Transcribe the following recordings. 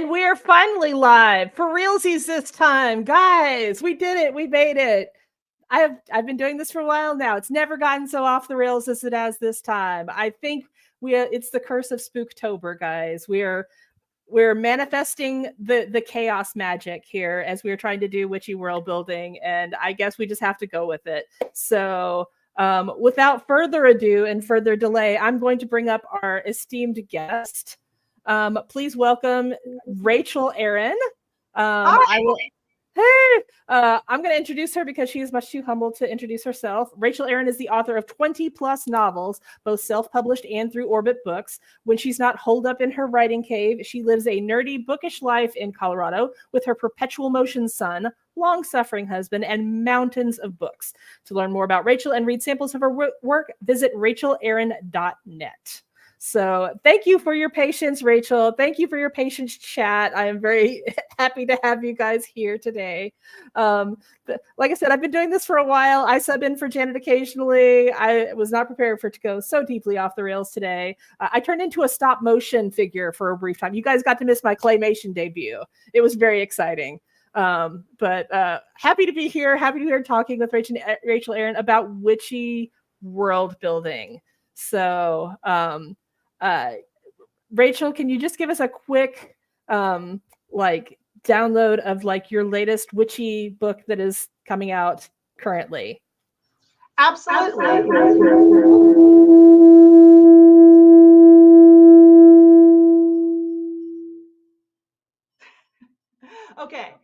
And we're finally live for realsies this time. Guys, we did it. We made it. I've been doing this for a while now. It's never gotten so off the rails as it has this time. I think it's the curse of Spooktober, guys. We're manifesting the chaos magic here as we're trying to do witchy world building, and I guess we just have to go with it. So without further ado and further delay, I'm going to bring up our esteemed guest. Please welcome Rachel Aaron. I will. Hey, I'm going to introduce her because she is much too humble to introduce herself. Rachel Aaron is the author of 20 plus novels, both self-published and through Orbit Books. When she's not holed up in her writing cave, she lives a nerdy, bookish life in Colorado with her perpetual motion son, long-suffering husband, and mountains of books. To learn more about Rachel and read samples of her work, visit rachelaaron.net. So thank you for your patience, Rachel. Thank you for your patience, chat. I am very happy to have you guys here today. Like I said, I've been doing this for a while. I sub in for Janet occasionally. I was not prepared for it to go so deeply off the rails today. I turned into a stop motion figure for a brief time. You guys got to miss my claymation debut. It was very exciting. But happy to be here. Happy to be here talking with Rachel Aaron about witchy world building. So Rachel, can you just give us a quick download of your latest witchy book that is coming out currently? Absolutely. Okay.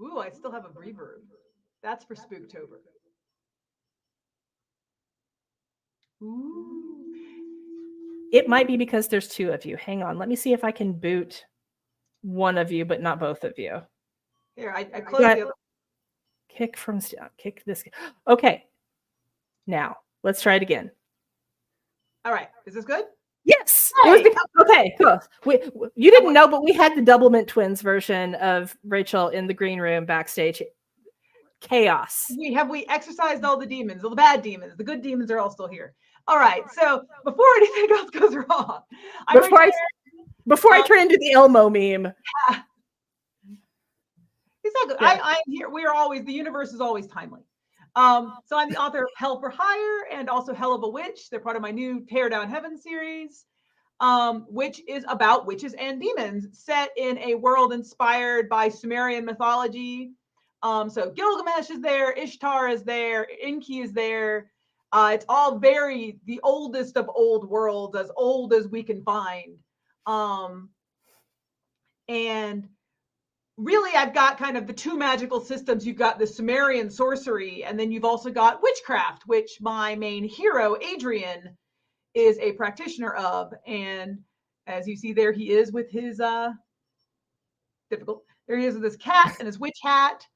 Ooh, I still have a reverb. That's for Spooktober. Ooh. It might be because there's two of you. Hang on. Let me see if I can boot one of you, but not both of you. Here, I closed the other. Kick this. Okay. Now, let's try it again. All right. Is this good? Yes. Hey. Okay, cool. You didn't know, but we had the Doublemint Twins version of Rachel in the green room backstage. Chaos. We exorcised all the demons, all the bad demons. The good demons are all still here. All right. So before anything else goes wrong, before I turn into the Elmo meme. Exactly. Yeah. I'm here. We are always, the universe is always timely. So I'm the author of Hell for Hire and also Hell of a Witch. They're part of my new Tear Down Heaven series, which is about witches and demons set in a world inspired by Sumerian mythology. So Gilgamesh is there, Ishtar is there, Enki is there. It's all the oldest of old worlds, as old as we can find. And really, I've got kind of the two magical systems. You've got the Sumerian sorcery, and then you've also got witchcraft, which my main hero, Adrian, is a practitioner of. And as you see there, he is with his there he is with his cat and his witch hat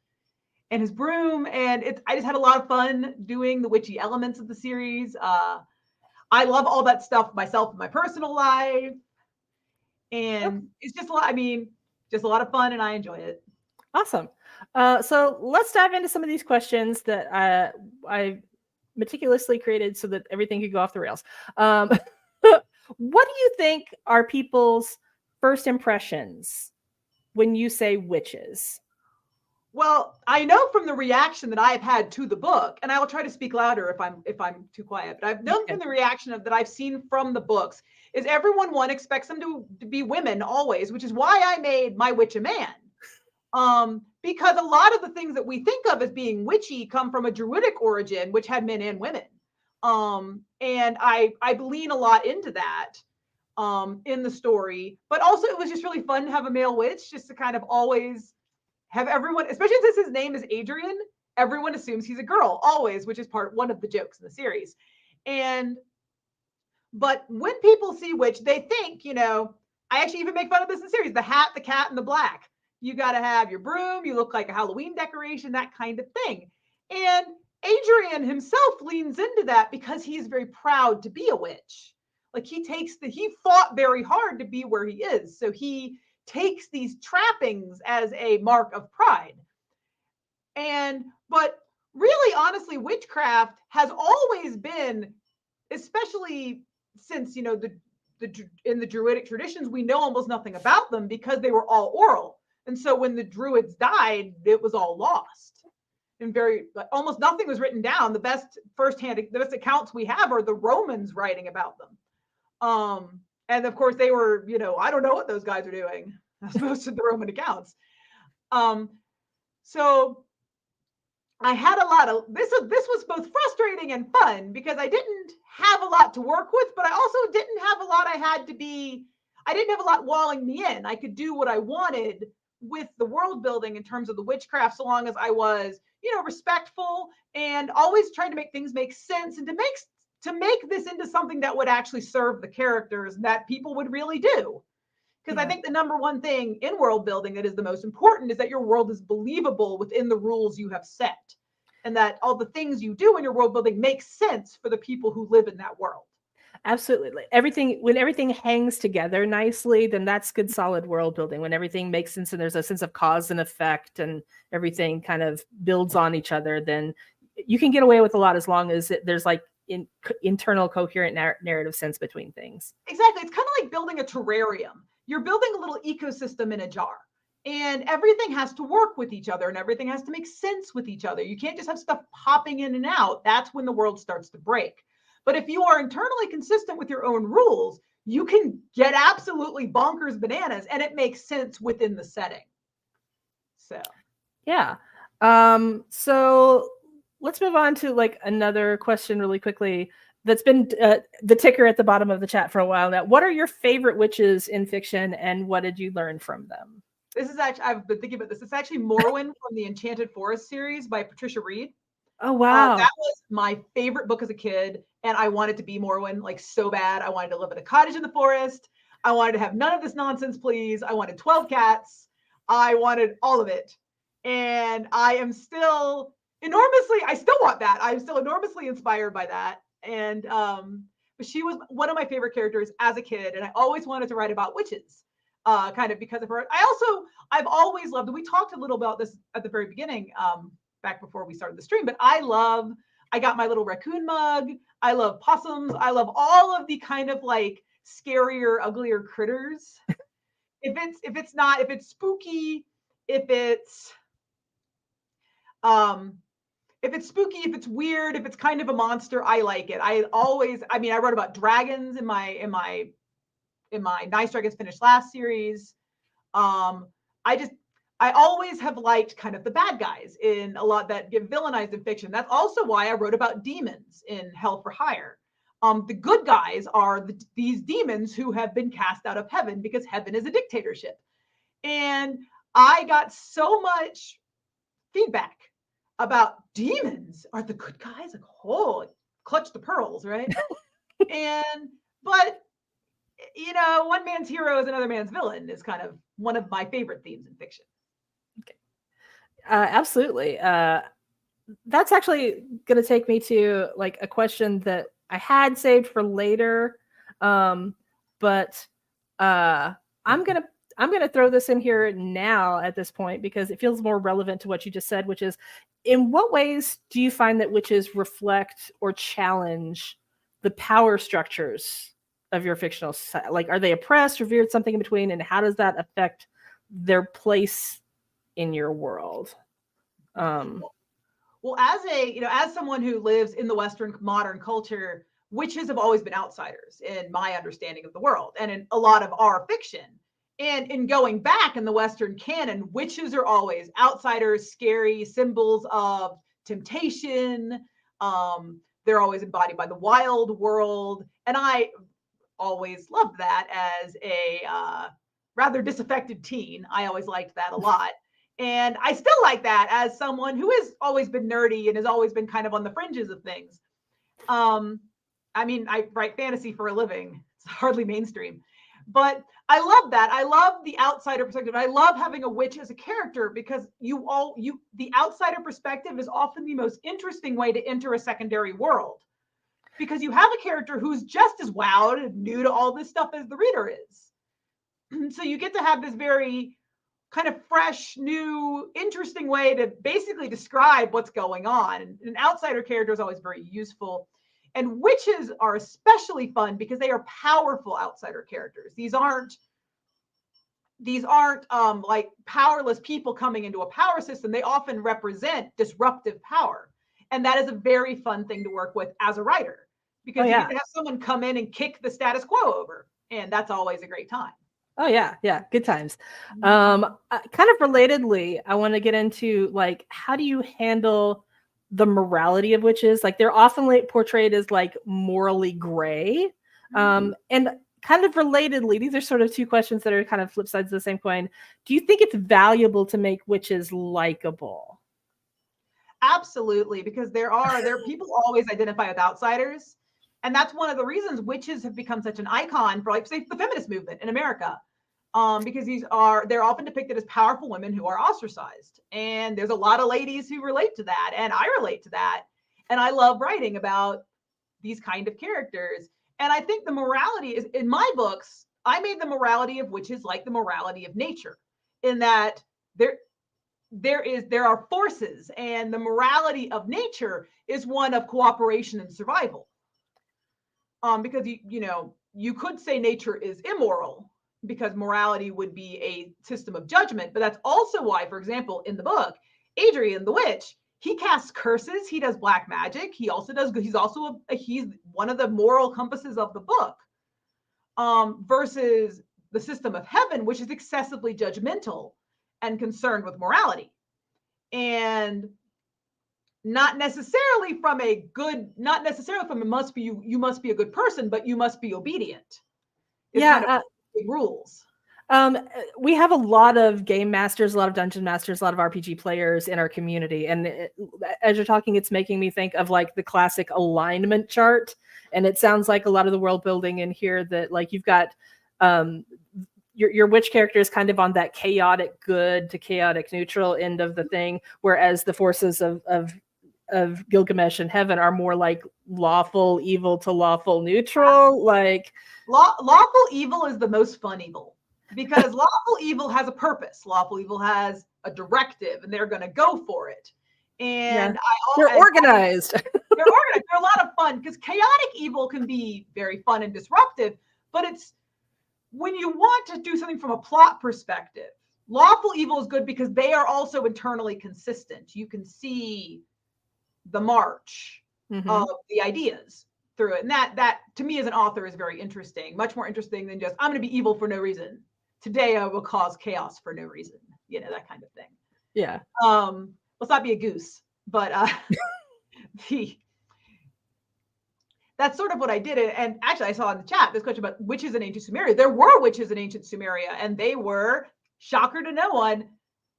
and his broom. And I just had a lot of fun doing the witchy elements of the series. I love all that stuff myself in my personal life. And it's just a lot, just a lot of fun, and I enjoy it. Awesome. So let's dive into some of these questions that I meticulously created so that everything could go off the rails. What do you think are people's first impressions when you say witches? Well, I know from the reaction that I've had to the book, and I will try to speak louder if I'm too quiet, but I've known from the reaction that I've seen from the books is everyone expects them to be women always, which is why I made my witch a man. Because a lot of the things that we think of as being witchy come from a Druidic origin, which had men and women. And I lean a lot into that in the story, but also it was just really fun to have a male witch, just to kind of always have everyone, especially since his name is Adrian, everyone assumes he's a girl always, which is one of the jokes in the series. But when people see witch, they think, I actually even make fun of this in the series, the hat, the cat, and the black. You got to have your broom. You look like a Halloween decoration, that kind of thing. And Adrian himself leans into that because he's very proud to be a witch. Like he fought very hard to be where he is. So he takes these trappings as a mark of pride. But really, honestly, witchcraft has always been, especially since, the in the Druidic traditions, we know almost nothing about them because they were all oral. And so when the Druids died, it was all lost. And almost nothing was written down. The best accounts we have are the Romans writing about them. And of course they were, I don't know what those guys are doing, as opposed to the Roman accounts. So I had a lot of this was both frustrating and fun because I didn't have a lot to work with, but I also didn't have a lot I didn't have a lot walling me in. I could do what I wanted with the world building in terms of the witchcraft, so long as I was, respectful and always trying to make things make sense and to make this into something that would actually serve the characters that people would really do. Because I think the number one thing in world building that is the most important is that your world is believable within the rules you have set, and that all the things you do in your world building make sense for the people who live in that world. Absolutely. When everything hangs together nicely, then that's good, solid world building. When everything makes sense and there's a sense of cause and effect and everything kind of builds on each other, then you can get away with a lot as long as there's like internal coherent narrative sense between things. Exactly. It's kind of like building a terrarium. You're building a little ecosystem in a jar, and everything has to work with each other and everything has to make sense with each other. You can't just have stuff popping in and out. That's when the world starts to break. But if you are internally consistent with your own rules, you can get absolutely bonkers bananas and it makes sense within the setting. So, yeah. So let's move on to like another question really quickly. That's been the ticker at the bottom of the chat for a while now. What are your favorite witches in fiction and what did you learn from them? This is actually, I've been thinking about this. It's actually Morrowind from the Enchanted Forest series by Patricia Reed. Oh, wow. That was my favorite book as a kid. And I wanted to be Morrowind like so bad. I wanted to live in a cottage in the forest. I wanted to have none of this nonsense, please. I wanted 12 cats. I wanted all of it. And I still want that. I'm still enormously inspired by that. And but she was one of my favorite characters as a kid. And I always wanted to write about witches. Kind of because of her. I've always loved, and we talked a little about this at the very beginning, back before we started the stream, but I got my little raccoon mug. I love possums. I love all of the kind of like scarier, uglier critters. If it's spooky, if it's spooky, if it's weird, if it's kind of a monster, I like it. I wrote about dragons in my Nice Dragons Finished Last series. I always have liked kind of the bad guys in a lot that get villainized in fiction. That's also why I wrote about demons in Hell for Hire. The good guys are these demons who have been cast out of heaven because heaven is a dictatorship. And I got so much feedback about demons are the good guys. Like, oh, clutch the pearls, right? But one man's hero is another man's villain is kind of one of my favorite themes in fiction. Okay. Absolutely. That's actually going to take me to like a question that I had saved for later. But I'm going to throw this in here now at this point because it feels more relevant to what you just said, which is, in what ways do you find that witches reflect or challenge the power structures of your fictional society? Like, are they oppressed, revered, something in between? And how does that affect their place in your world? Well, as someone who lives in the Western modern culture, witches have always been outsiders in my understanding of the world and in a lot of our fiction. And in going back in the Western canon, witches are always outsiders, scary symbols of temptation. They're always embodied by the wild world. And I always loved that as a rather disaffected teen. I always liked that a lot. And I still like that as someone who has always been nerdy and has always been kind of on the fringes of things. I write fantasy for a living. It's hardly mainstream. But I love that. I love the outsider perspective. I love having a witch as a character because the outsider perspective is often the most interesting way to enter a secondary world. Because you have a character who's just as wowed and new to all this stuff as the reader is. So you get to have this very kind of fresh, new, interesting way to basically describe what's going on. And an outsider character is always very useful. And witches are especially fun because they are powerful outsider characters. These aren't like powerless people coming into a power system. They often represent disruptive power. And that is a very fun thing to work with as a writer, because you get to have someone come in and kick the status quo over. And that's always a great time. Oh yeah, good times. Kind of relatedly, I want to get into like, how do you handle the morality of witches? Like, they're often portrayed as like morally gray. And kind of relatedly, these are sort of two questions that are kind of flip sides of the same coin. Do you think it's valuable to make witches likable? Absolutely, because there people always identify with outsiders. And that's one of the reasons witches have become such an icon for, like, say, the feminist movement in America. Because they're often depicted as powerful women who are ostracized. And there's a lot of ladies who relate to that. And I relate to that. And I love writing about these kind of characters. And I think the morality is, in my books, I made the morality of witches like the morality of nature, in that there are forces, and the morality of nature is one of cooperation and survival. Because you could say nature is immoral, because morality would be a system of judgment. But that's also why, for example, in the book, Adrian the witch, he casts curses, he does black magic, he's one of the moral compasses of the book, versus the system of heaven, which is excessively judgmental and concerned with morality. And not necessarily from you must be a good person, but you must be obedient. It's kind of rules. We have a lot of game masters, a lot of dungeon masters, a lot of RPG players in our community. And as you're talking, it's making me think of like the classic alignment chart. And it sounds like a lot of the world building in here that, like, you've got your witch character is kind of on that chaotic good to chaotic neutral end of the thing, whereas the forces of Gilgamesh and heaven are more like lawful evil to lawful neutral. Like, lawful evil is the most fun evil, because lawful evil has a purpose. Lawful evil has a directive, and they're going to go for it. And they're organized. They're organized. They're a lot of fun, because chaotic evil can be very fun and disruptive. But it's when you want to do something from a plot perspective, lawful evil is good because they are also internally consistent. You can see the march of the ideas through it. And that to me as an author is very interesting, much more interesting than just, I'm going to be evil for no reason. Today I will cause chaos for no reason. That kind of thing. Yeah. Let's not be a goose, but that's sort of what I did. And actually I saw in the chat this question about witches in ancient Sumeria. There were witches in ancient Sumeria, and they were, shocker to no one,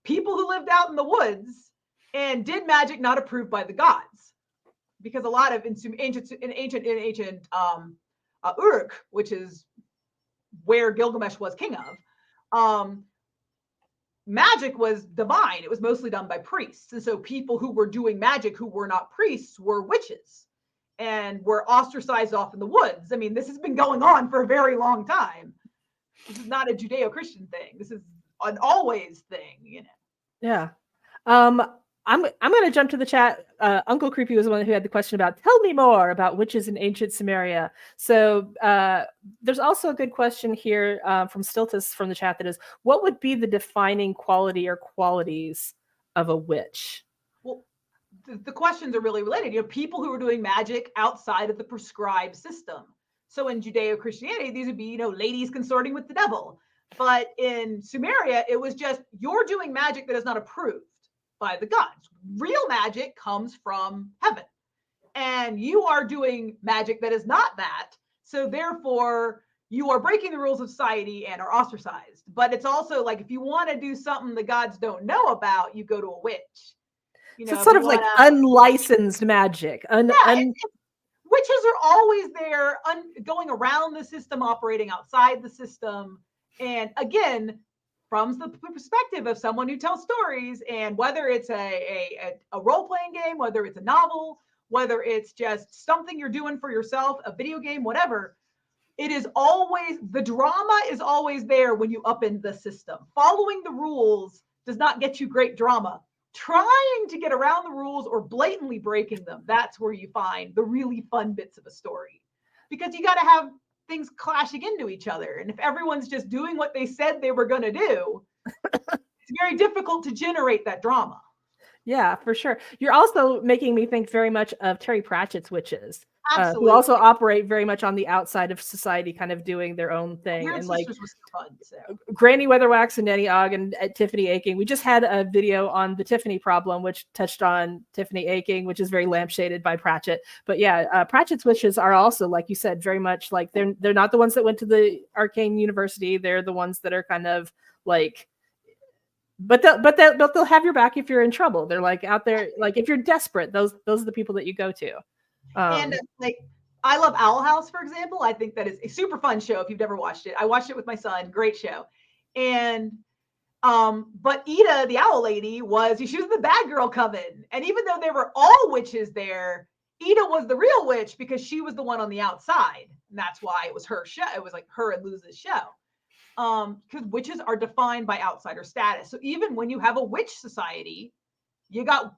people who lived out in the woods and did magic not approved by the gods. Because a lot of in ancient Uruk, which is where Gilgamesh was king of, magic was divine. It was mostly done by priests. And so people who were doing magic who were not priests were witches and were ostracized off in the woods. I mean, this has been going on for a very long time. This is not a Judeo-Christian thing. This is an always thing, Yeah. I'm going to jump to the chat. Uncle Creepy was the one who had the question about, tell me more about witches in ancient Sumeria. So there's also a good question here from Stiltus from the chat that is, what would be the defining quality or qualities of a witch? Well, the questions are really related. People who are doing magic outside of the prescribed system. So in Judeo-Christianity, these would be, ladies consorting with the devil. But in Sumeria, it was just, you're doing magic that is not approved by the gods. Real magic comes from heaven, and you are doing magic that is not that. So therefore, you are breaking the rules of society and are ostracized. But it's also like, if you want to do something the gods don't know about, you go to a witch. So it's sort of like unlicensed magic. Witches are always there, going around the system, operating outside the system. And again, from the perspective of someone who tells stories, and whether it's a role-playing game, whether it's a novel, whether it's just something you're doing for yourself, a video game, whatever, it is always, the drama is always there when you upend the system. Following the rules does not get you great drama. trying to get around the rules or blatantly breaking them, that's where you find the really fun bits of a story. Because you got to have things clashing into each other. And if everyone's just doing what they said they were going to do, it's very difficult to generate that drama. Yeah, for sure. You're also making me think very much of Terry Pratchett's witches, Absolutely. who also operate very much on the outside of society, kind of doing their own thing. Weird and Sisters was so fun. So. Granny Weatherwax and Nanny Ogg and Tiffany Aching. We just had a video on the Tiffany problem, which touched on Tiffany Aching, which is very lampshaded by Pratchett. But yeah, Pratchett's witches are also, like you said, very much like they're not the ones that went to the arcane university. They're the ones that are kind of like. But they'll have your back if you're in trouble. They're like out there, like if you're desperate, those are the people that you go to. And like I love Owl House, for example. I think that is a super fun show. If you've never watched it, I watched it with my son. Great show. And but Ida, the owl lady, she was the bad girl coven. And even though they were all witches there, Ida was the real witch because she was the one on the outside. And that's why it was her show. It was like her and Luz's show. Because witches are defined by outsider status. So even when you have a witch society, you got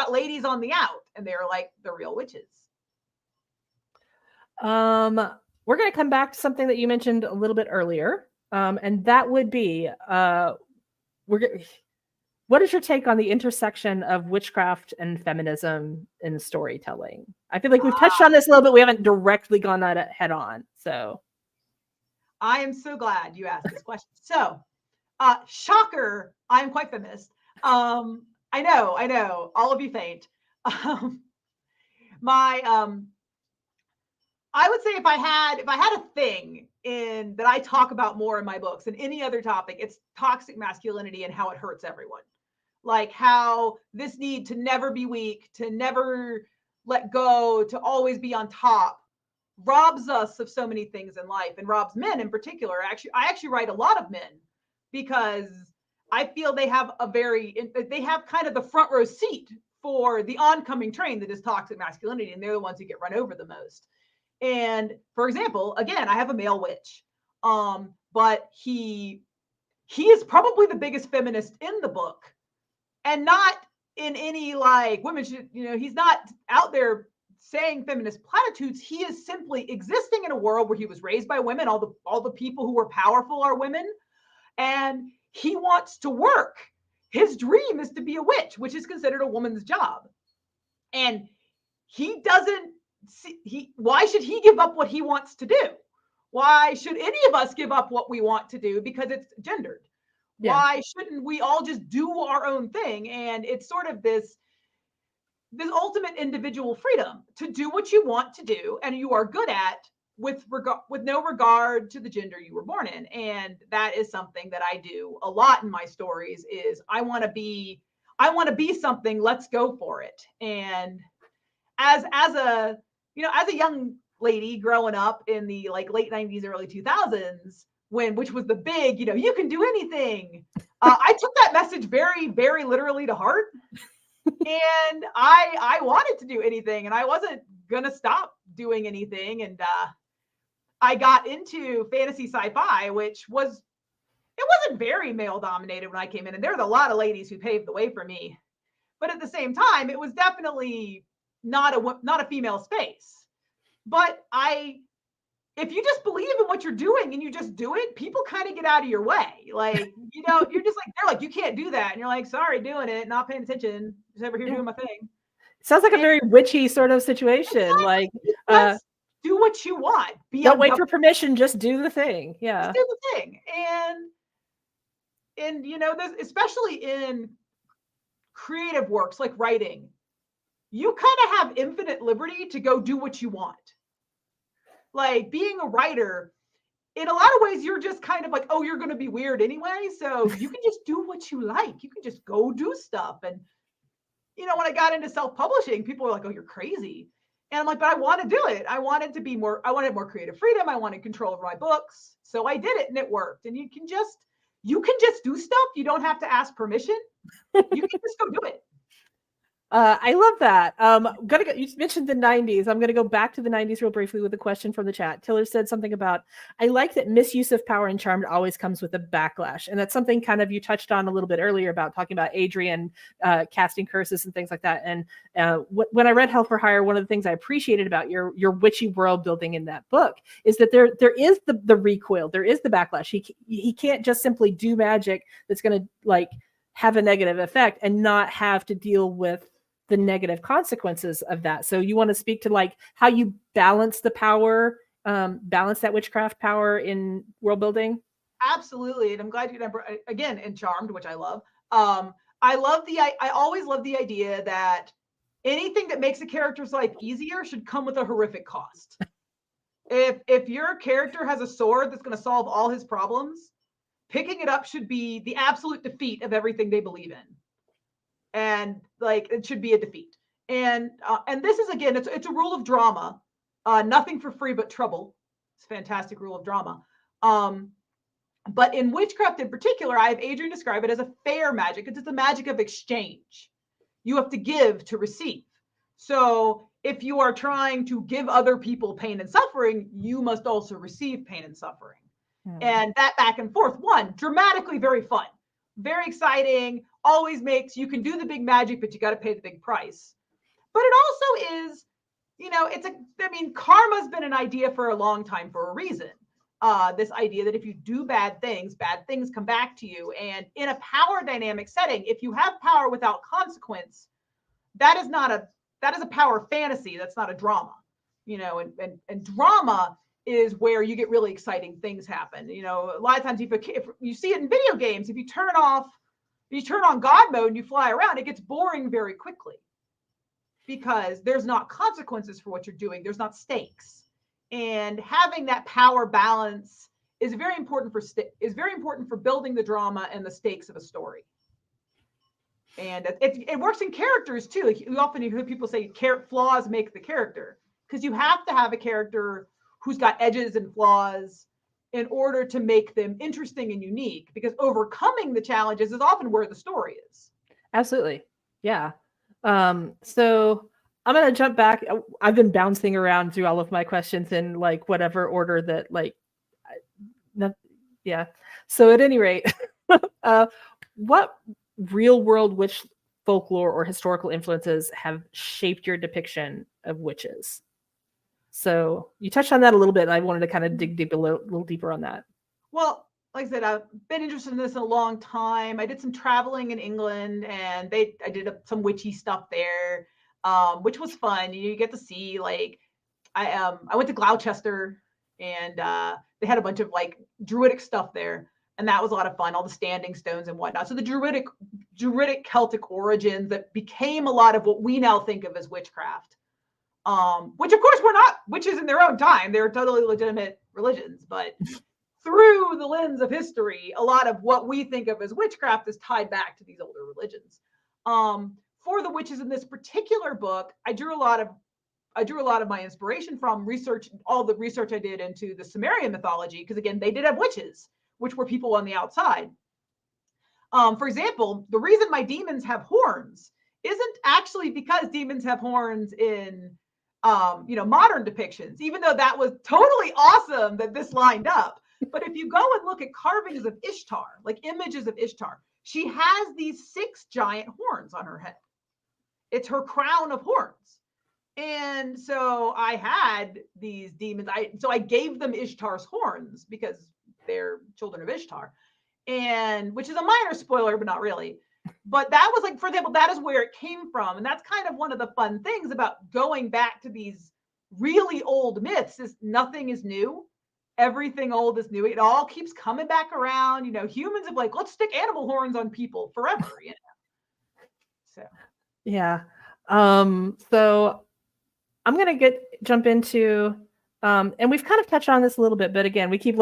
ladies on the out, and they're like the real witches. We're going to come back to something that you mentioned a little bit earlier, and that would be what is your take on the intersection of witchcraft and feminism in storytelling? I feel like we've touched on this a little bit. We haven't directly gone at it head on, so. I am so glad you asked this question. So, shocker, I'm quite feminist. I know, all of you faint. I would say if I had a thing that I talk about more in my books than any other topic, it's toxic masculinity and how it hurts everyone. Like how this need to never be weak, to never let go, to always be on top, robs us of so many things in life, and robs men in particular. I actually write a lot of men because I feel they have kind of the front row seat for the oncoming train that is toxic masculinity, and they're the ones who get run over the most. And for example, again, I have a male witch, but he is probably the biggest feminist in the book, and not in any like women should, he's not out there saying feminist platitudes. He is simply existing in a world where he was raised by women. All the people who are powerful are women, and he wants to work. His dream is to be a witch, which is considered a woman's job. And he doesn't see, why should he give up what he wants to do? Why should any of us give up what we want to do because it's gendered? Yeah. Why shouldn't we all just do our own thing? And it's sort of this ultimate individual freedom to do what you want to do and you are good at, with no regard to the gender you were born in. And that is something that I do a lot in my stories. Is I want to be something, let's go for it. And as a young lady growing up in the like late 90s, early 2000s, which was the big, you can do anything. I took that message very, very literally to heart. And I wanted to do anything, and I wasn't gonna stop doing anything. And I got into fantasy sci-fi, which wasn't very male dominated when I came in, and there was a lot of ladies who paved the way for me. But at the same time, it was definitely not a female space. But if you just believe in what you're doing and you just do it, people kind of get out of your way. Like, you're just like, they're like, you can't do that. And you're like, sorry, doing it, not paying attention, just over here doing my thing. Sounds like a very witchy sort of situation. Exactly. Like, do what you want. Don't wait for permission, just do the thing. Yeah. Just do the thing. And there's, especially in creative works like writing, you kind of have infinite liberty to go do what you want. Like being a writer, in a lot of ways, you're just kind of like, oh, you're going to be weird anyway. So you can just do what you like. You can just go do stuff. And, when I got into self-publishing, people were like, oh, you're crazy. And I'm like, but I want to do it. I wanted more creative freedom. I wanted control over my books. So I did it and it worked. And you can just do stuff. You don't have to ask permission. You can just go do it. I love that. You mentioned the 90s. I'm gonna go back to the 90s real briefly with a question from the chat. Tiller said something about, I like that misuse of power and charm always comes with a backlash. And that's something kind of you touched on a little bit earlier about talking about Adrian casting curses and things like that. And when I read Hell for Hire, one of the things I appreciated about your witchy world building in that book is that there is the recoil, there is the backlash. He can't just simply do magic that's gonna like have a negative effect and not have to deal with the negative consequences of that. So you want to speak to like how you balance the power, balance that witchcraft power in world building? Absolutely. And I'm glad you remember again in Charmed, which I love. I always love the idea that anything that makes a character's life easier should come with a horrific cost. If your character has a sword that's going to solve all his problems, picking it up should be the absolute defeat of everything they believe in. And like it should be a defeat. And this is again, it's a rule of drama. Nothing for free but trouble. It's a fantastic rule of drama. But in witchcraft in particular, I have Adrian describe it as a fair magic. It's a magic of exchange. You have to give to receive. So if you are trying to give other people pain and suffering, you must also receive pain and suffering. And that back and forth, one, dramatically very fun, very exciting, always makes you can do the big magic, but you got to pay the big price. But it also is, karma's been an idea for a long time for a reason. This idea that if you do bad things come back to you. And in a power dynamic setting, if you have power without consequence, that is a power fantasy. That's not a drama, and drama is where you get really exciting things happen. A lot of times if you see it in video games, if you turn on God mode and you fly around, it gets boring very quickly because there's not consequences for what you're doing. There's not stakes. And having that power balance is very important for building the drama and the stakes of a story. And it works in characters too. Like you often hear people say flaws make the character, because you have to have a character who's got edges and flaws in order to make them interesting and unique, because overcoming the challenges is often where the story is. Absolutely. Yeah. So I'm going to jump back. I've been bouncing around through all of my questions in like whatever order that yeah. So at any rate, what real world witch folklore or historical influences have shaped your depiction of witches? So you touched on that a little bit. And I wanted to kind of dig a little deeper on that. Well, like I said, I've been interested in this a long time. I did some traveling in England, and I did some witchy stuff there, which was fun. You get to see I went to Gloucester, and they had a bunch of like druidic stuff there, and that was a lot of fun. All the standing stones and whatnot. So the druidic Celtic origins that became a lot of what we now think of as witchcraft. Which of course were not witches in their own time. They're totally legitimate religions, but through the lens of history, a lot of what we think of as witchcraft is tied back to these older religions. For the witches in this particular book, I drew a lot of my inspiration from all the research I did into the Sumerian mythology, because again, they did have witches, which were people on the outside. For example, the reason my demons have horns isn't actually because demons have horns in modern depictions, even though that was totally awesome that this lined up. But if you go and look at carvings of Ishtar, like images of Ishtar, she has these 6 giant horns on her head. It's her crown of horns. And so I had these demons. So I gave them Ishtar's horns because they're children of Ishtar, and which is a minor spoiler, but not really. But that was like, for example, that is where it came from. And that's kind of one of the fun things about going back to these really old myths is nothing is new. Everything old is new. It all keeps coming back around. Humans have like, let's stick animal horns on people forever, So. Yeah. So I'm going to jump into, and we've kind of touched on this a little bit, but again, we keep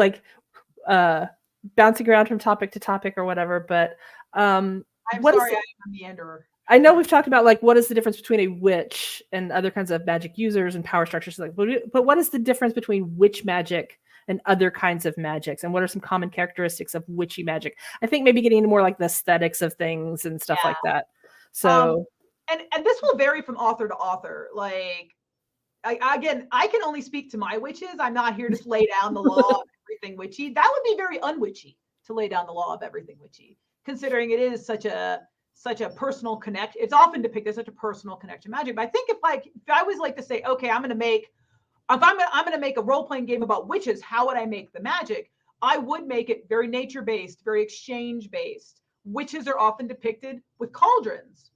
bouncing around from topic to topic or whatever, but, I'm sorry, I'm a meanderer. I know we've talked about what is the difference between a witch and other kinds of magic users and power structures, but what is the difference between witch magic and other kinds of magics, and what are some common characteristics of witchy magic? I think maybe getting into more like the aesthetics of things and stuff like that. So And this will vary from author to author. Like, I can only speak to my witches. I'm not here to lay down the law of everything witchy. That would be very unwitchy to lay down the law of everything witchy, considering it is such a personal connect. It's often depicted as such a personal connection magic. But I think if I was like to say, okay, I'm gonna make a role-playing game about witches, how would I make the magic? I would make it very nature-based, very exchange-based. Witches are often depicted with cauldrons.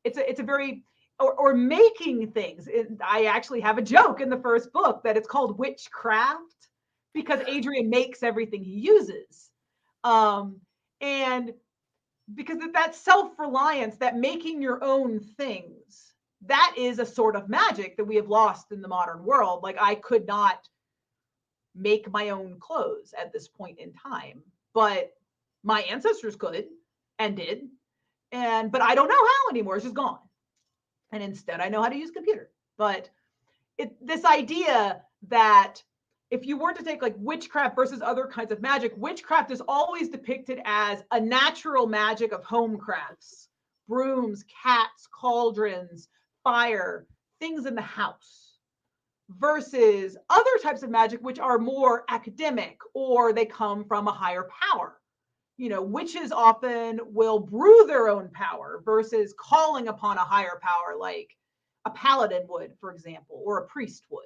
It's a very or making things. I actually have a joke in the first book that it's called witchcraft because Adrian makes everything he uses. And because of that self-reliance, that making your own things, that is a sort of magic that we have lost in the modern world. Like, I could not make my own clothes at this point in time, but my ancestors could and did. But I don't know how anymore. It's just gone. And instead, I know how to use computer. But this idea that if you were to take like witchcraft versus other kinds of magic, witchcraft is always depicted as a natural magic of home crafts, brooms, cats, cauldrons, fire, things in the house, versus other types of magic, which are more academic or they come from a higher power. Witches often will brew their own power versus calling upon a higher power, like a paladin would, for example, or a priest would.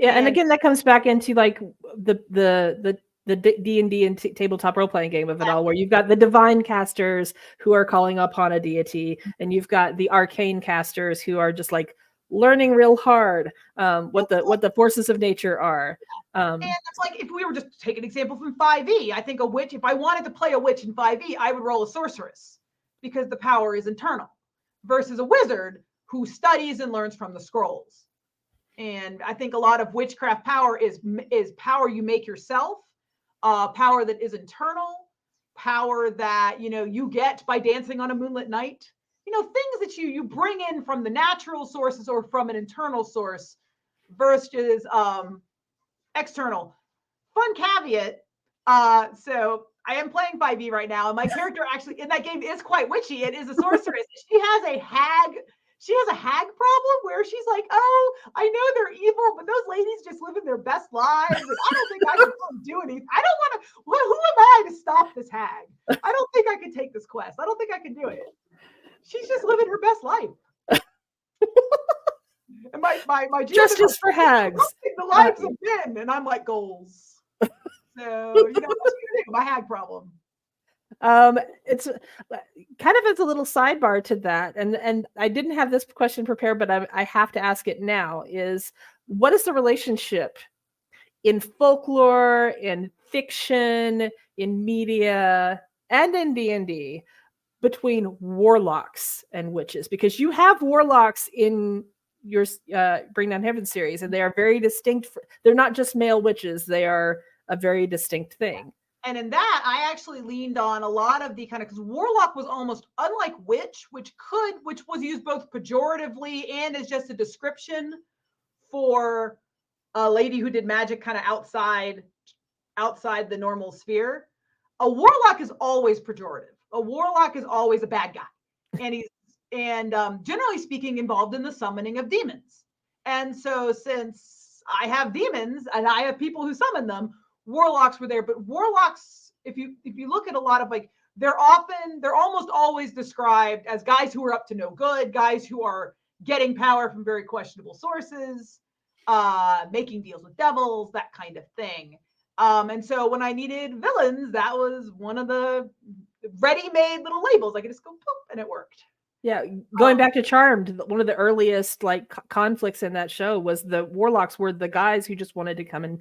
And again, that comes back into like the D&D and tabletop role-playing game of it all, where you've got the divine casters who are calling upon a deity, and you've got the arcane casters who are just like learning real hard what the forces of nature are. And it's like, if we were just to take an example from 5e, I think a witch, if I wanted to play a witch in 5e, I would roll a sorceress because the power is internal, versus a wizard who studies and learns from the scrolls. And I think a lot of witchcraft power is power you make yourself, power that is internal, power that you get by dancing on a moonlit night. Things that you bring in from the natural sources or from an internal source versus external. Fun caveat. So I am playing 5e right now, and my character actually in that game is quite witchy. It is a sorceress. She has a hag problem where she's like, oh, I know they're evil, but those ladies just living their best lives. And I don't think I can do anything. I don't want to. Who am I to stop this hag? I don't think I can take this quest. I don't think I can do it. She's just living her best life. And my justice for hags. The lives of men, and I'm like, goals. So my hag problem. It's kind of as a little sidebar to that, and I didn't have this question prepared, but I have to ask it now, is what is the relationship in folklore, in fiction, in media, and in D&D between warlocks and witches? Because you have warlocks in your Bring Down Heaven series, and they are very distinct. They're not just male witches. They are a very distinct thing. And in that, I actually leaned on a lot of the because warlock was almost unlike witch, which was used both pejoratively and as just a description for a lady who did magic kind of outside the normal sphere. A warlock is always pejorative. A warlock is always a bad guy, and he's generally speaking involved in the summoning of demons. And so, since I have demons and I have people who summon them, warlocks were there. But warlocks, if you look at a lot of they're almost always described as guys who are up to no good, guys who are getting power from very questionable sources, making deals with devils, that kind of thing. And so when I needed villains, that was one of the ready-made little labels. I could just go poof, and it worked. Yeah, going back to Charmed, one of the earliest conflicts in that show was the warlocks were the guys who just wanted to come and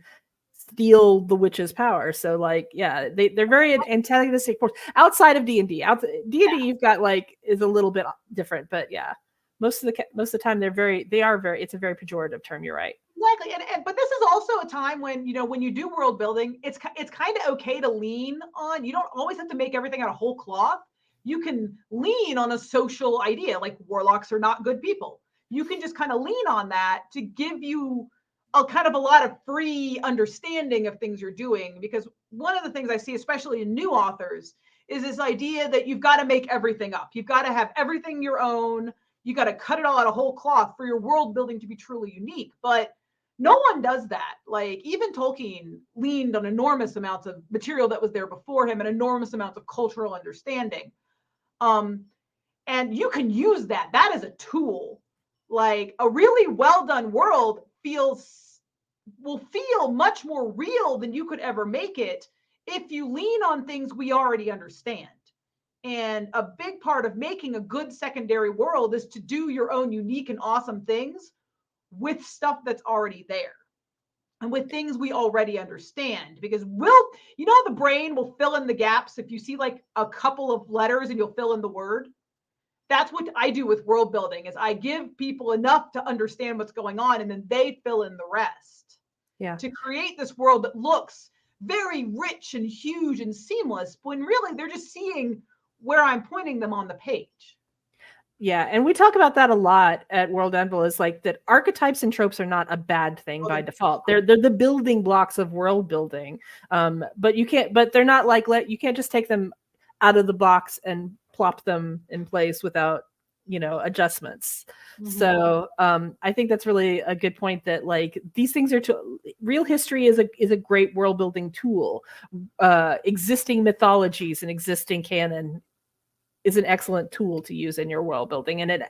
steal the witch's power. So they're very antagonistic force outside of D&D. D&D you've got is a little bit different, but most of the time it's a very pejorative term. You're right. Exactly. But this is also a time when when you do world building, it's kind of okay to lean on. You don't always have to make everything out of whole cloth. You can lean on a social idea, like warlocks are not good people. You can just kind of lean on that to give you a lot of free understanding of things you're doing. Because one of the things I see, especially in new authors, is this idea that you've got to make everything up. You've got to have everything your own. You got to cut it all out of whole cloth for your world building to be truly unique. But no one does that. Like even Tolkien leaned on enormous amounts of material that was there before him and enormous amounts of cultural understanding. And you can use that. That is a tool. Like a really well done world will feel much more real than you could ever make it if you lean on things we already understand. And a big part of making a good secondary world is to do your own unique and awesome things with stuff that's already there and with things we already understand. Because the brain will fill in the gaps. If you see like a couple of letters and you'll fill in the word. That's what I do with world building is I give people enough to understand what's going on and then they fill in the rest. Yeah. To create this world that looks very rich and huge and seamless when really they're just seeing where I'm pointing them on the page. Yeah, and we talk about that a lot at World Anvil is like that archetypes and tropes are not a bad thing by default. They're the building blocks of world building. But they're not like you can't just take them out of the box and plop them in place without adjustments. Mm-hmm. So I think that's really a good point that like these things are real history is a great world building tool. Existing mythologies and existing canon is an excellent tool to use in your world building, and it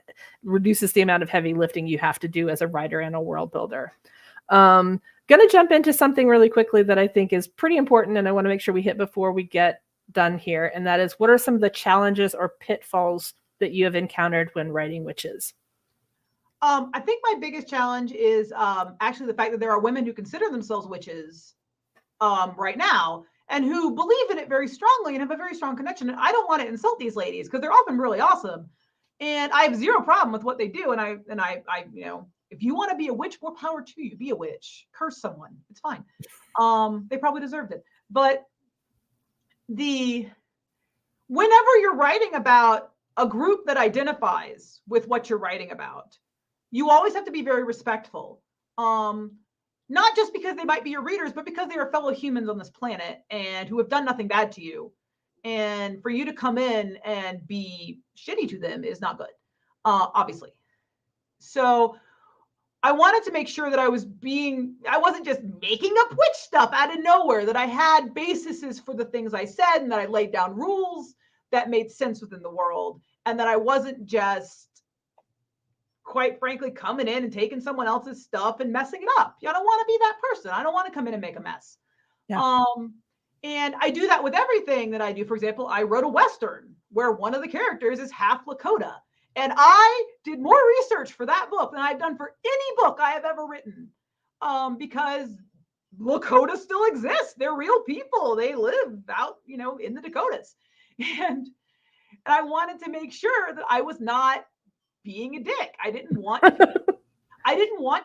reduces the amount of heavy lifting you have to do as a writer and a world builder. Going to jump into something really quickly that I think is pretty important, and I want to make sure we hit before we get done here, and that is what are some of the challenges or pitfalls that you have encountered when writing witches? I think my biggest challenge is actually the fact that there are women who consider themselves witches right now and who believe in it very strongly and have a very strong connection. And I don't want to insult these ladies because they're often really awesome. And I have zero problem with what they do. And I if you want to be a witch, more power to you. Be a witch. Curse someone. It's fine. They probably deserved it. But whenever you're writing about a group that identifies with what you're writing about, you always have to be very respectful. Not just because they might be your readers, but because they are fellow humans on this planet and who have done nothing bad to you. And for you to come in and be shitty to them is not good, obviously. So I wanted to make sure that I wasn't just making up witch stuff out of nowhere, that I had bases for the things I said and that I laid down rules that made sense within the world. And that I wasn't just, quite frankly, coming in and taking someone else's stuff and messing it up. I don't want to be that person. I don't want to come in and make a mess. Yeah. And I do that with everything that I do. For example, I wrote a Western where one of the characters is half Lakota. And I did more research for that book than I've done for any book I have ever written. Because Lakota still exists. They're real people. They live out, in the Dakotas. And I wanted to make sure that I was not being a dick. I didn't want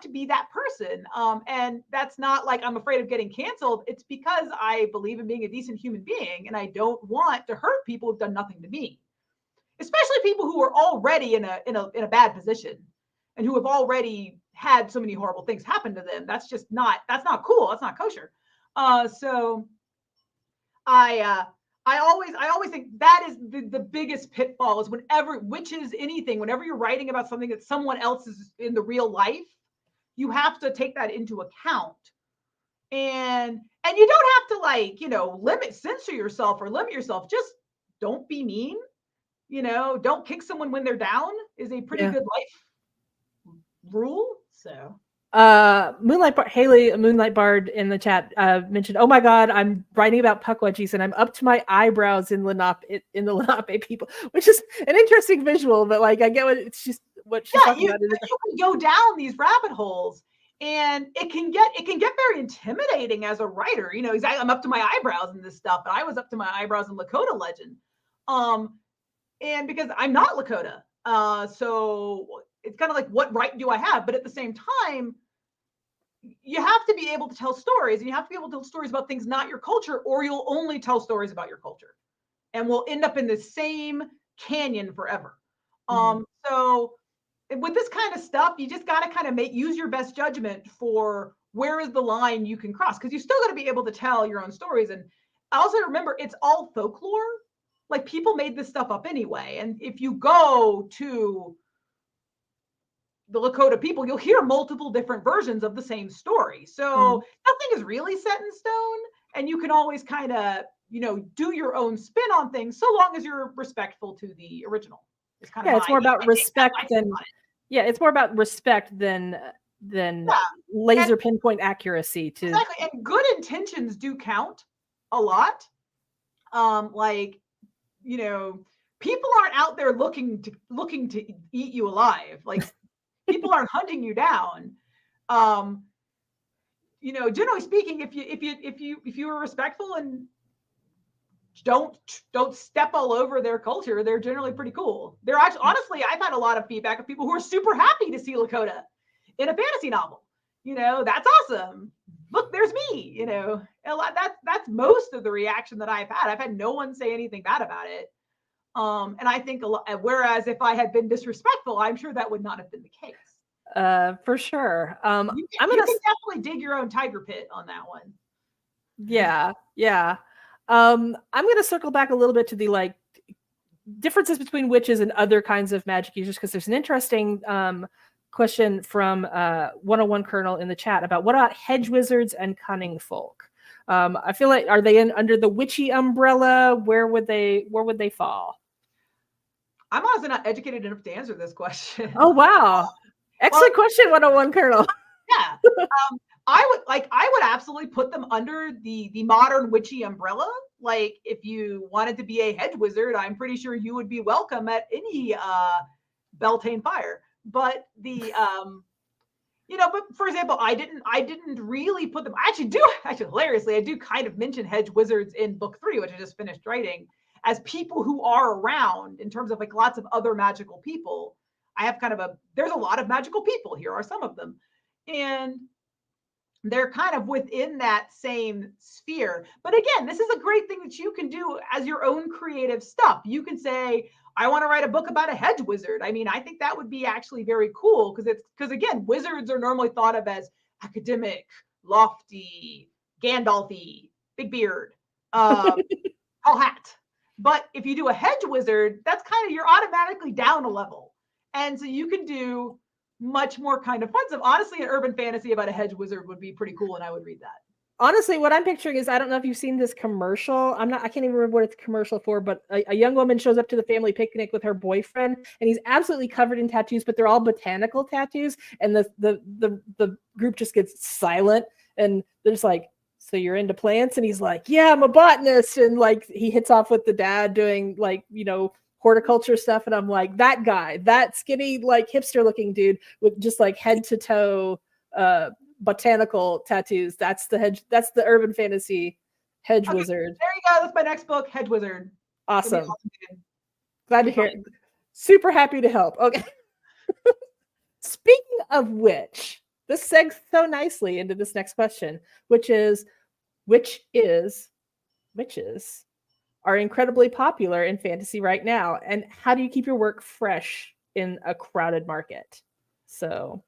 to be that person. And that's not like I'm afraid of getting canceled. It's because I believe in being a decent human being and I don't want to hurt people who've done nothing to me. Especially people who are already in a bad position and who have already had so many horrible things happen to them. That's not cool. That's not kosher. So I always think that is the biggest pitfall is whenever you're writing about something that someone else is in the real life, you have to take that into account. And you don't have to censor yourself or limit yourself. Just don't be mean. Don't kick someone when they're down is a pretty good life rule. So Haley, a Moonlight Bard in the chat mentioned, "Oh my God, I'm writing about Pukwudgies and I'm up to my eyebrows in the Lenape people," which is an interesting visual. But like, I get what she's talking about. You can go down these rabbit holes, and it can get very intimidating as a writer. Exactly. I'm up to my eyebrows in this stuff, and I was up to my eyebrows in Lakota legend. And because I'm not Lakota, so it's kind of like, what right do I have? But at the same time, you have to be able to tell stories, and you have to be able to tell stories about things not your culture, or you'll only tell stories about your culture, and we'll end up in the same canyon forever. Mm-hmm. So with this kind of stuff, you just got to kind of use your best judgment for where is the line you can cross, because you still got to be able to tell your own stories. And I also remember it's all folklore. like people made this stuff up anyway. And if you go to the Lakota people, you'll hear multiple different versions of the same story. So nothing is really set in stone, and you can always kind of, do your own spin on things, so long as you're respectful to the original. It's kind of it's more about respect than it's more about respect than laser pinpoint accuracy to exactly. And good intentions do count a lot. People aren't out there looking to eat you alive. Like people aren't hunting you down. Generally speaking, if you are respectful and don't step all over their culture, they're generally pretty cool. They're actually, honestly, I've had a lot of feedback of people who are super happy to see Lakota in a fantasy novel. That's awesome. Look, there's me. That's most of the reaction that I've had. I've had no one say anything bad about it. And I think whereas if I had been disrespectful, I'm sure that would not have been the case. For sure. You can definitely dig your own tiger pit on that one. Yeah. I'm going to circle back a little bit to the differences between witches and other kinds of magic users, because there's an interesting question from 101 Colonel in the chat about what about hedge wizards and cunning folk. I feel like, are they under the witchy umbrella? Where would they fall? I'm honestly not educated enough to answer this question. Oh wow, excellent question, 101 Colonel. Yeah, I would absolutely put them under the modern witchy umbrella. Like if you wanted to be a hedge wizard, I'm pretty sure you would be welcome at any Beltane fire. But but for example, I didn't really put them. Actually, hilariously, I do kind of mention hedge wizards in book 3, which I just finished writing, as people who are around in terms of like lots of other magical people. I have there's a lot of magical people. Here are some of them. And they're kind of within that same sphere. But again, this is a great thing that you can do as your own creative stuff. You can say, I want to write a book about a hedge wizard. I mean, I think that would be actually very cool because again, wizards are normally thought of as academic, lofty, Gandalf-y, big beard, tall hat. But if you do a hedge wizard, that's you're automatically down a level. And so you can do much more kind of fun stuff. Honestly, an urban fantasy about a hedge wizard would be pretty cool, and I would read that. Honestly, what I'm picturing is, I don't know if you've seen this commercial. I can't even remember what it's a commercial for, but a young woman shows up to the family picnic with her boyfriend, and he's absolutely covered in tattoos, but they're all botanical tattoos. And the group just gets silent, and they're just like, so you're into plants? And he's like, yeah, I'm a botanist. And he hits off with the dad doing horticulture stuff. And I'm like, that guy, that skinny, hipster looking dude with just head to toe, botanical tattoos. That's the urban fantasy hedge wizard. There you go. That's my next book, Hedge Wizard. Awesome. Glad to hear it. Super happy to help. Okay. Speaking of which, this segues so nicely into this next question, which is witches are incredibly popular in fantasy right now, and how do you keep your work fresh in a crowded market? So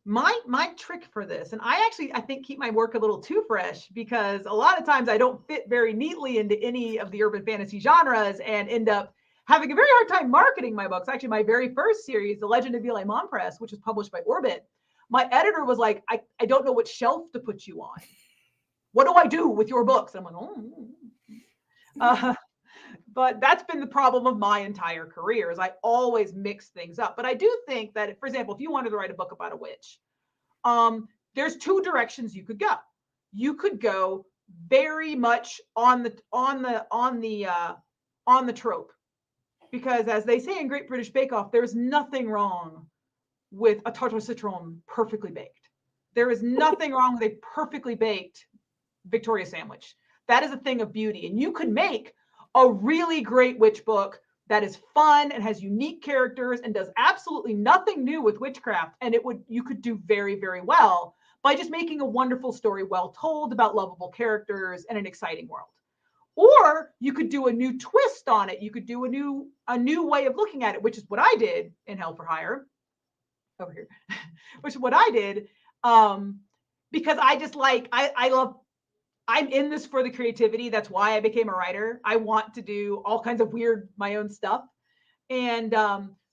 my trick for this, and I think keep my work a little too fresh, because a lot of times I don't fit very neatly into any of the urban fantasy genres and end up having a very hard time marketing my books. Actually, my very first series, The Legend of Vilaimon Press, which was published by Orbit, my editor was like, I don't know what shelf to put you on. What do I do with your books? And I'm like, but that's been the problem of my entire career, is I always mix things up. But I do think that, for example, if you wanted to write a book about a witch, there's 2 directions you could go. You could go very much on the trope, because as they say in Great British Bake Off, there's nothing wrong with a tarte au citron perfectly baked. There is nothing wrong with a perfectly baked Victoria sandwich. That is a thing of beauty. And you could make a really great witch book that is fun and has unique characters and does absolutely nothing new with witchcraft. And you could do very, very well by just making a wonderful story, well told, about lovable characters and an exciting world. Or you could do a new twist on it. You could do a new way of looking at it, which is what I did in Hell for Hire over here, which is what I did. Because I just I love I'm in this for the creativity. That's why I became a writer. I want to do all kinds of weird, my own stuff. And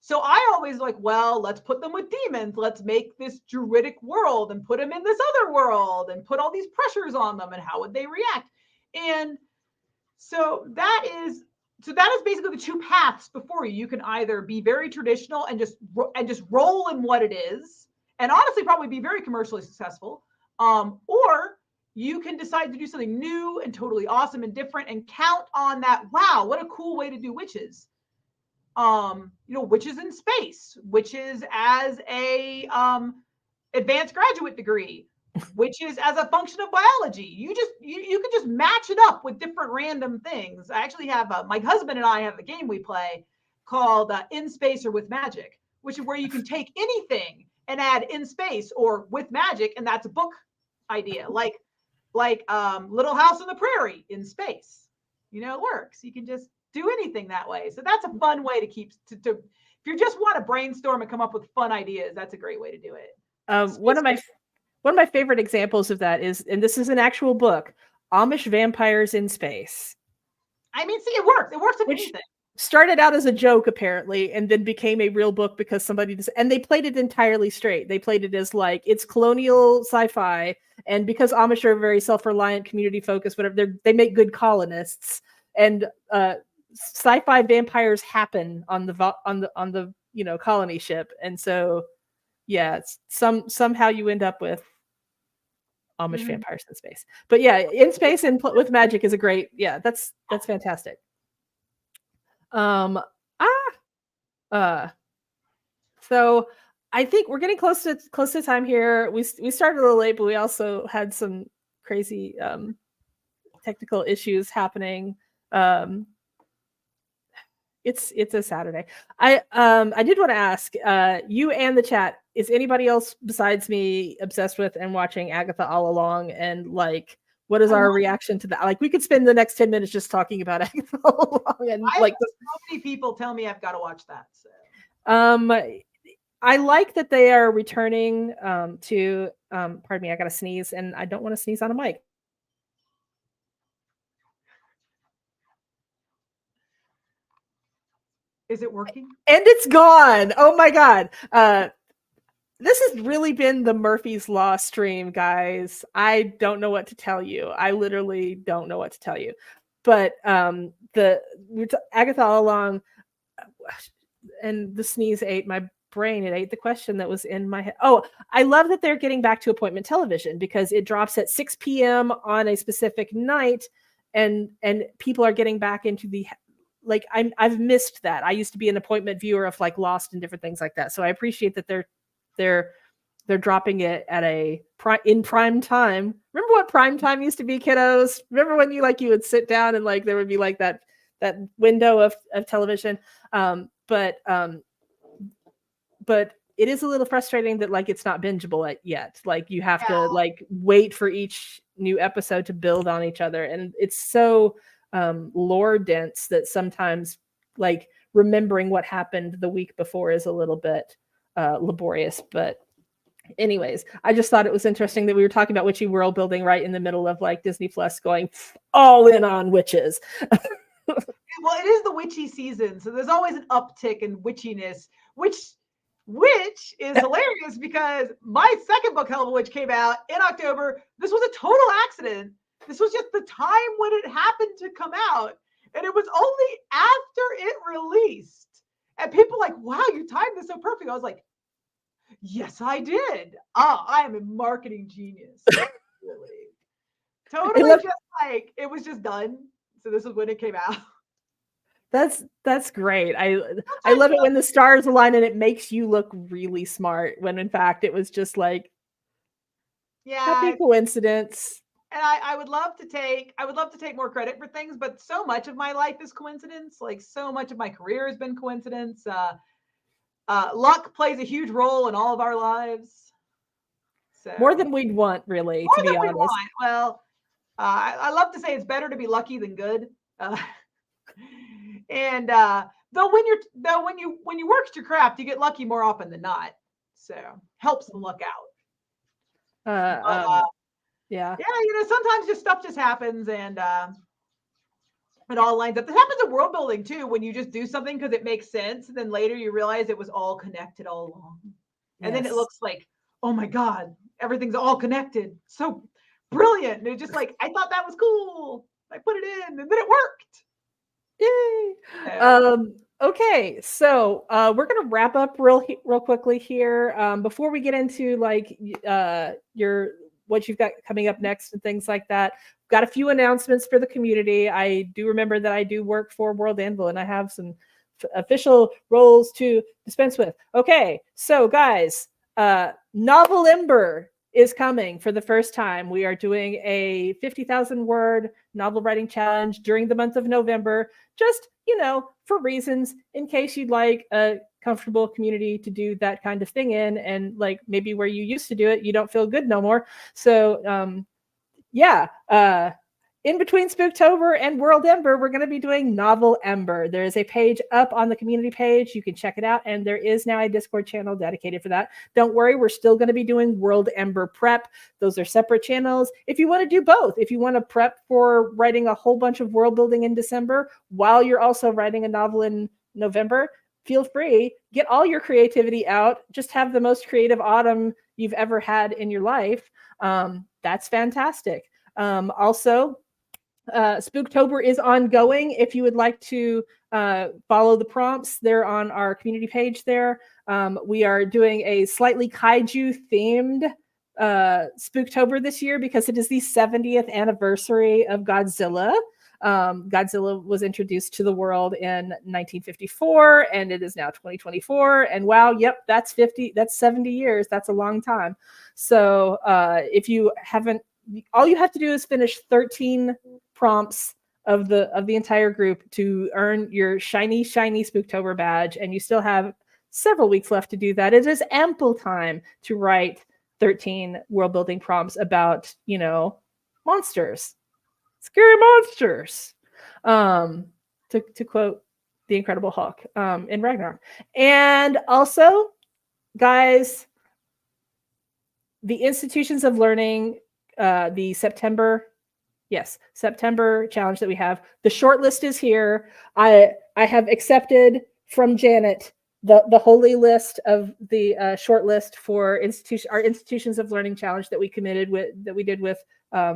so I always like, well, let's put them with demons. Let's make this druidic world and put them in this other world and put all these pressures on them, and how would they react? And so that is basically the two paths before you. You can either be very traditional and just roll in what it is, and honestly probably be very commercially successful, or you can decide to do something new and totally awesome and different, and count on that. Wow, what a cool way to do witches. Witches in space, witches as a advanced graduate degree, witches as a function of biology. You can just match it up with different random things. I actually have my husband and I have a game we play called In Space or With Magic, which is where you can take anything and add in space or with magic, and that's a book idea, like Little House on the Prairie in space. It works. You can just do anything that way. So that's a fun way to keep to if you just want to brainstorm and come up with fun ideas, that's a great way to do it. One of my favorite examples of that is, and this is an actual book, Amish Vampires in Space. I mean, see, it works. It works with anything. Started out as a joke apparently, and then became a real book because and they played it entirely straight. They played it as like, it's colonial sci-fi, and because Amish are a very self-reliant, community focused, whatever, they make good colonists, and sci-fi vampires happen on the colony ship, and so yeah, it's somehow you end up with Amish vampires in space. But yeah, in space and with magic is a great, that's fantastic. So I think we're getting close to time here. We started a little late, but we also had some crazy technical issues happening. It's a Saturday. I did want to ask you and the chat, is anybody else besides me obsessed with and watching Agatha all along? And like, what is our reaction to that? Like, we could spend the next 10 minutes just talking about Agatha all along. And like, so many people tell me I've got to watch that. So. I like that they are returning to pardon me, I got to sneeze, and I don't want to sneeze on a mic. Is it working? And it's gone. Oh my God. This has really been the Murphy's Law stream, guys. I don't know what to tell you. I literally don't know what to tell you. But Agatha all along, and the sneeze ate my brain. It ate the question that was in my head. Oh, I love that they're getting back to appointment television, because it drops at 6 p.m. on a specific night, and people are getting back into the, like, I've missed that. I used to be an appointment viewer of like Lost and different things like that. So I appreciate that they're dropping it at in prime time. Remember what prime time used to be, kiddos? Remember when you would sit down and like there would be like that window of television. But it is a little frustrating that like it's not bingeable yet. Like you have to like wait for each new episode to build on each other, and it's so lore dense that sometimes like remembering what happened the week before is a little bit laborious. But anyways, I just thought it was interesting that we were talking about witchy world building right in the middle of like Disney Plus going all in on witches. Well, it is the witchy season, so there's always an uptick in witchiness, which is hilarious, because my second book, Hell of a Witch, came out in October. This was a total accident. This was just the time when it happened to come out, and it was only after it released. And people were like, wow, you timed this so perfect. I was like, yes, I did. I am a marketing genius. Really. Totally just like, it was just done. So this is when it came out. That's great. I love it when the stars align and it makes you look really smart, when in fact it was just like happy coincidence. And I would love to take more credit for things, but so much of my life is coincidence. Like so much of my career has been coincidence. Luck plays a huge role in all of our lives. So more than we'd want, really, to be honest. Well, I love to say it's better to be lucky than good. And though when you work your craft, you get lucky more often than not. So helps the luck out. Yeah. Sometimes just stuff just happens, and it all lines up. This happens in world building too, when you just do something because it makes sense, and then later you realize it was all connected all along. And then it Yes. looks like, oh my God, everything's all connected. So brilliant. And it's just like, I thought that was cool. I put it in, and then it worked. Yay. Yeah. Okay, so we're gonna wrap up real quickly here. Before we get into like your what you've got coming up next and things like that. Got a few announcements for the community. I do remember that I do work for World Anvil, and I have some official roles to dispense with. Okay, so guys, Novelember is coming for the first time. We are doing a 50,000 word novel writing challenge during the month of November, just, for reasons in case you'd like a comfortable community to do that kind of thing in, and like maybe where you used to do it, you don't feel good no more. So, in between Spooktober and World Ember, we're going to be doing Novel Ember. There is a page up on the community page. You can check it out. And there is now a Discord channel dedicated for that. Don't worry, we're still going to be doing World Ember prep. Those are separate channels. If you want to do both, if you want to prep for writing a whole bunch of world building in December while you're also writing a novel in November, feel free. Get all your creativity out. Just have the most creative autumn you've ever had in your life. That's fantastic. Also, Spooktober is ongoing. If you would like to follow the prompts, they're on our community page there. We are doing a slightly kaiju themed Spooktober this year because it is the 70th anniversary of Godzilla. Godzilla was introduced to the world in 1954, and it is now 2024. And wow, yep, that's 70 years. That's a long time. So if you haven't, all you have to do is finish 13 prompts of the entire group to earn your shiny Spooktober badge, and you still have several weeks left to do that. It is ample time to write 13 world building prompts about, monsters, scary monsters, to quote the Incredible Hulk in Ragnarok. And also, guys, the institutions of learning, the September challenge that we have. The short list is here. I have accepted from Janet the holy list of the short list for our institutions of learning challenge that we committed with. That we did with.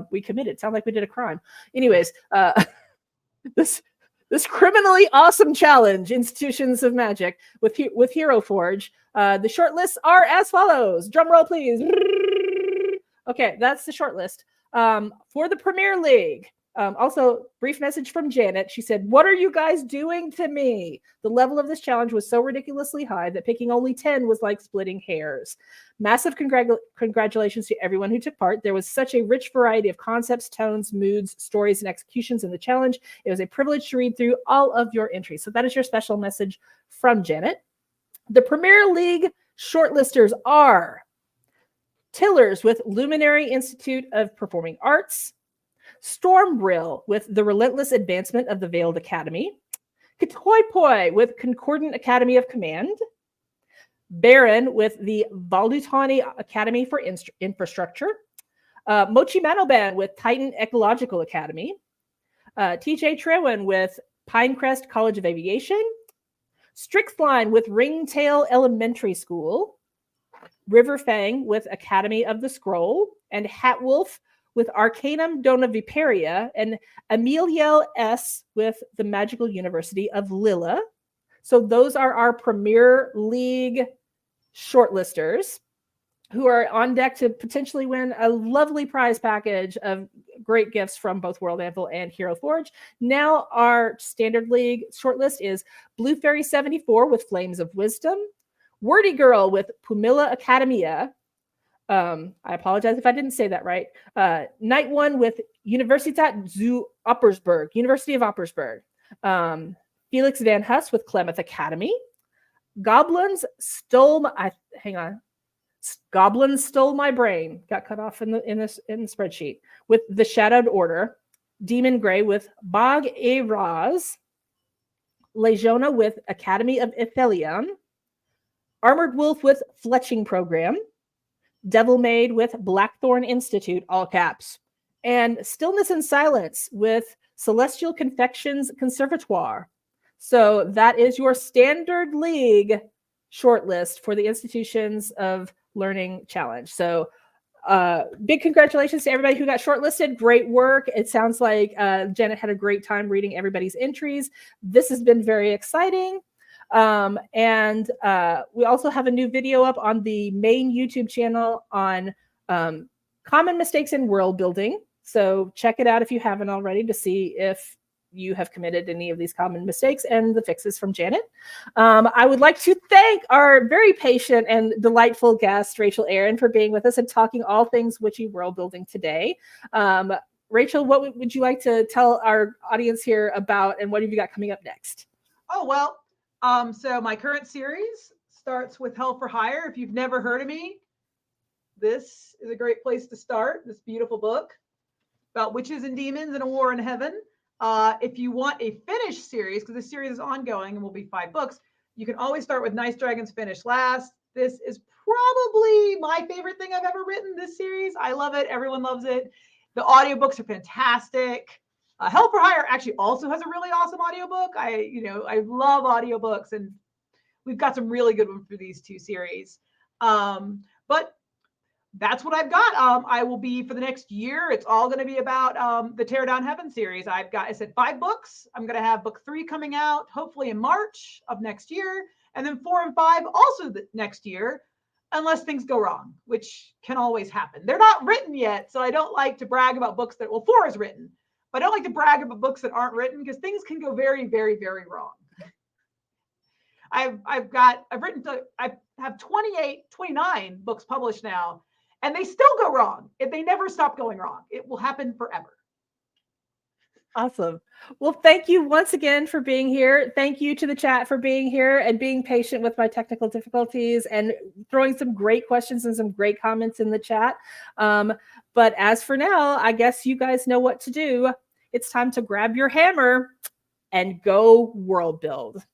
We committed. Sound like we did a crime. Anyways, this criminally awesome challenge, Institutions of Magic with Hero Forge. The short lists are as follows. Drum roll, please. Okay, that's the short list. For the Premier League, also brief message from Janet. She said, "What are you guys doing to me? The level of this challenge was so ridiculously high that picking only 10 was like splitting hairs. Massive congratulations to everyone who took part. There was such a rich variety of concepts, tones, moods, stories, and executions in the challenge. It was a privilege to read through all of your entries." So that is your special message from Janet. The Premier League shortlisters are Tillers with Luminary Institute of Performing Arts, Stormbrill with The Relentless Advancement of the Veiled Academy, Katoipoi with Concordant Academy of Command, Baron with the Valdutani Academy for Infrastructure, Mochi Manoban with Titan Ecological Academy, TJ Trewin with Pinecrest College of Aviation, Strixline with Ringtail Elementary School, River Fang with Academy of the Scroll, and Hatwolf with Arcanum Dona Viperia, and Emiliel S. with the Magical University of Lilla. So those are our Premier League shortlisters who are on deck to potentially win a lovely prize package of great gifts from both World Anvil and Hero Forge. Now our Standard League shortlist is Blue Fairy 74 with Flames of Wisdom, Wordy Girl with Pumila Academia. I apologize if I didn't say that right. Night One with Universitat zu Oppersberg, University of Oppersberg. Felix Van Huss with Klamath Academy. Goblins stole my brain. Got cut off in the spreadsheet with the Shadowed Order. Demon Grey with Bog A Raz. Legiona with Academy of Ithelion. Armored Wolf with Fletching Program. Devil Maid with Blackthorn Institute, all caps. And Stillness and Silence with Celestial Confections Conservatoire. So that is your standard league shortlist for the Institutions of Learning Challenge. So big congratulations to everybody who got shortlisted. Great work. It sounds like Janet had a great time reading everybody's entries. This has been very exciting. And we also have a new video up on the main YouTube channel on common mistakes in world building. So check it out if you haven't already to see if you have committed any of these common mistakes and the fixes from Janet. I would like to thank our very patient and delightful guest, Rachel Aaron, for being with us and talking all things witchy world building today. Rachel, what would you like to tell our audience here about, and what have you got coming up next? Oh, well, so my current series starts with Hell for Hire. If you've never heard of me, this is a great place to start. This beautiful book about witches and demons and a war in heaven. If you want a finished series, because the series is ongoing and will be 5 books, you can always start with Nice Dragons Finish Last. This is probably my favorite thing I've ever written, this series. I love it. Everyone loves it. The audiobooks are fantastic. Hell for Hire actually also has a really awesome audiobook. I love audiobooks, and we've got some really good ones for these 2 series. But that's what I've got. I will be for the next year. It's all going to be about the Tear Down Heaven series. I said 5 books. I'm going to have book 3 coming out hopefully in March of next year, and then 4 and 5 also next year, unless things go wrong, which can always happen. They're not written yet, so I don't like to brag about books that 4 is written, but I don't like to brag about books that aren't written because things can go very, very, very wrong. I have 29 books published now. And they still go wrong. They never stop going wrong. It will happen forever. Awesome. Well, thank you once again for being here. Thank you to the chat for being here and being patient with my technical difficulties and throwing some great questions and some great comments in the chat. But as for now, I guess you guys know what to do. It's time to grab your hammer and go world build.